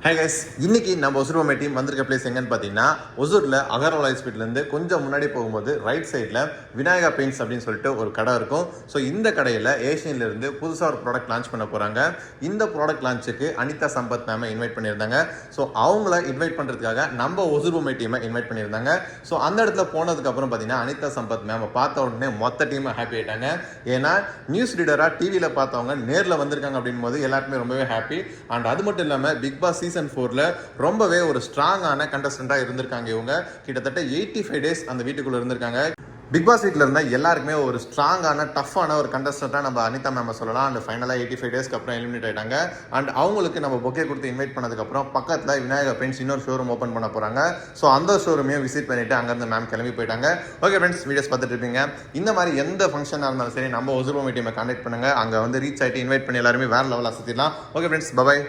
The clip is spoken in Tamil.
ஹாய் கைஸ், இன்னைக்கு நம்ம ஒசூர் டீம் வந்திருக்க பிளேஸ் எங்கன்னு பார்த்தீங்கன்னா ஒசூரில் அகர்வால் ஹாஸ்பிட்டலேருந்து கொஞ்சம் முன்னாடி போகும்போது ரைட் சைடில் விநாயகா பெயிண்ட்ஸ் அப்படின்னு சொல்லிட்டு ஒரு கடை இருக்கும். ஸோ இந்த கடையில் ஏஷியன்லேருந்து புதுசாக ஒரு ப்ராடக்ட் லான்ச் பண்ண போகிறாங்க. இந்த ப்ராடக்ட் லான்ச்சுக்கு அனிதா சம்பத் மேமை இன்வைட் பண்ணியிருந்தாங்க. ஸோ அவங்கள இன்வைட் பண்ணுறதுக்காக நம்ம ஒசூர் டீமை இன்வைட் பண்ணியிருந்தாங்க. ஸோ அந்த இடத்துல போனதுக்கப்புறம் பார்த்தீங்கன்னா அனிதா சம்பத் மேமை பார்த்த உடனே மொத்த டீமை ஹாப்பி ஆகிட்டாங்க. ஏன்னா நியூஸ் ரீடராக டிவியில் பார்த்தவங்க நேரில் வந்திருக்காங்க அப்படின் போது எல்லாருக்குமே ரொம்பவே ஹாப்பி. அண்ட் அது மட்டும் இல்லாமல் பிக் பாஸ் சீசன் 4ல ரொம்பவே ஒரு ஸ்ட்ராங்கான கண்டஸ்டண்டா இருந்திருக்காங்க. இவங்க கிட்டத்தட்ட 85 டேஸ் அந்த வீட்டுக்குள்ள இருந்திருக்காங்க. பிக் பாஸ் வீட்டில் இருந்தால் எல்லாருக்குமே ஒரு ஸ்ட்ராங்கான டஃப்பான ஒரு கண்டஸ்டண்டாக நம்ம அனிதா மேம் சொல்லலாம். அண்ட் ஃபைனலாக 85 டேஸ்க்கு அப்புறம் எலிமினேட் ஆகிட்டாங்க. அண்ட் அவங்களுக்கு நம்ம பொக்கே கொடுத்து இன்வைட் பண்ணதுக்கப்புறம் பக்கத்தில் விநாயகா பெயிண்ட்ஸ் இன்னொரு ஷோரூம் ஓப்பன் பண்ண போகிறாங்க. ஸோ அந்த ஷோரூமையும் விசிட் பண்ணிவிட்டு அங்கேருந்து மேம் கிளம்பி போயிட்டாங்க. ஓகே ஃப்ரெண்ட்ஸ், வீடியோஸ் பார்த்துட்டு இருப்பீங்க. இந்த மாதிரி எந்த ஃபங்க்ஷனாக இருந்தாலும் சரி நம்ம ஒசூர் டீமை கான்டாக்ட் பண்ணுங்கள். அங்கே வந்து ரீச் ஆகிட்டு இன்வைட் பண்ணி எல்லாருமே வேறு லெவலாக சுற்றிடலாம். Okay friends, by.